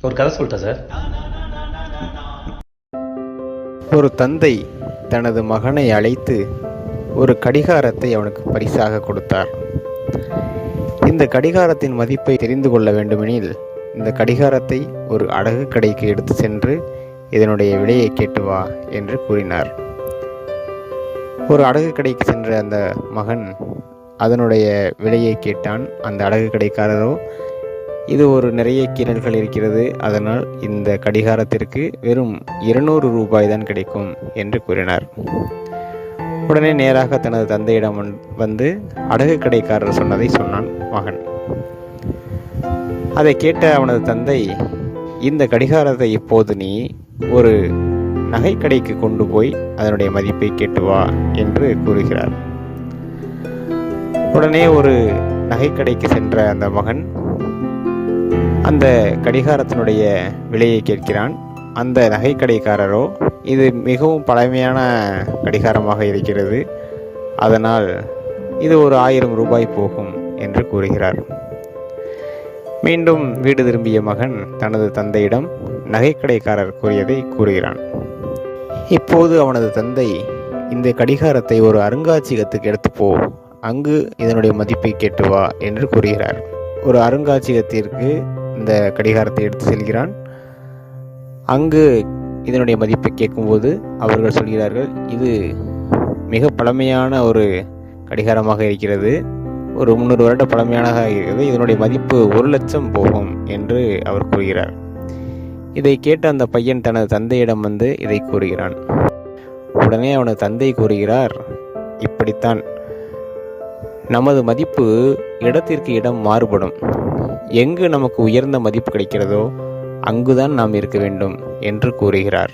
ஒரு கதை சொல்லிட்டேன் சார். ஒரு தந்தை தனது மகனை அழைத்து ஒரு கடிகாரத்தை அவனுக்கு பரிசாக கொடுத்தார். இந்த கடிகாரத்தின் மதிப்பை தெரிந்து கொள்ள வேண்டுமெனில் இந்த கடிகாரத்தை ஒரு அடகு கடைக்கு எடுத்து சென்று இதனுடைய விலையை கேட்டு வா என்று கூறினார். ஒரு அடகு கடைக்கு சென்ற அந்த மகன் அதனுடைய விலையை கேட்டான். அந்த அடகு கடைக்காரரோ, இது ஒரு நிறைய கீறல்கள் இருக்கிறது, அதனால் இந்த கடிகாரத்திற்கு வெறும் 200 ரூபாய் தான் கிடைக்கும் என்று கூறினார். உடனே நேராக தனது தந்தையிடம் வந்து அடகு கடைக்காரர் சொன்னதை சொன்னான் மகன். அதை கேட்ட அவனது தந்தை, இந்த கடிகாரத்தை இப்போது நீ ஒரு நகைக்கடைக்கு கொண்டு போய் அதனுடைய மதிப்பை கேட்டு வா என்று கூறுகிறார். உடனே ஒரு நகைக்கடைக்கு சென்ற அந்த மகன் அந்த கடிகாரத்தினுடைய விலையை கேட்கிறான். அந்த நகைக்கடைக்காரரோ, இது மிகவும் பழமையான கடிகாரமாக இருக்கிறது, அதனால் இது ஒரு 1000 ரூபாய் போகும் என்று கூறுகிறார். மீண்டும் வீடு திரும்பிய மகன் தனது தந்தையிடம் நகைக்கடைக்காரர் கூறியதை கூறுகிறான். இப்போது அவனது தந்தை, இந்த கடிகாரத்தை ஒரு அருங்காட்சியகத்துக்கு எடுத்து போ, அங்கு இதனுடைய மதிப்பை கேட்டு வா என்று கூறுகிறார். ஒரு அருங்காட்சியகத்திற்கு இந்த கடிகாரத்தை எடுத்து செல்கிறான். அங்கு இதனுடைய மதிப்பை கேட்கும்போது அவர்கள் சொல்கிறார்கள், இது மிக பழமையான ஒரு கடிகாரமாக இருக்கிறது, ஒரு 300 வருட பழமையானதாக இருக்கிறது, இதனுடைய மதிப்பு 1 லட்சம் போகும் என்று அவர் கூறுகிறார். இதை கேட்ட அந்த பையன் தனது தந்தையிடம் வந்து இதை கூறுகிறான். உடனே அவனது தந்தை கூறுகிறார், இப்படித்தான் நமது மதிப்பு இடத்திற்கு இடம் மாறுபடும். எங்கு நமக்கு உயர்ந்த மதிப்பு கிடைக்கிறதோ அங்குதான் நாம் இருக்க வேண்டும் என்று கூறுகிறார்.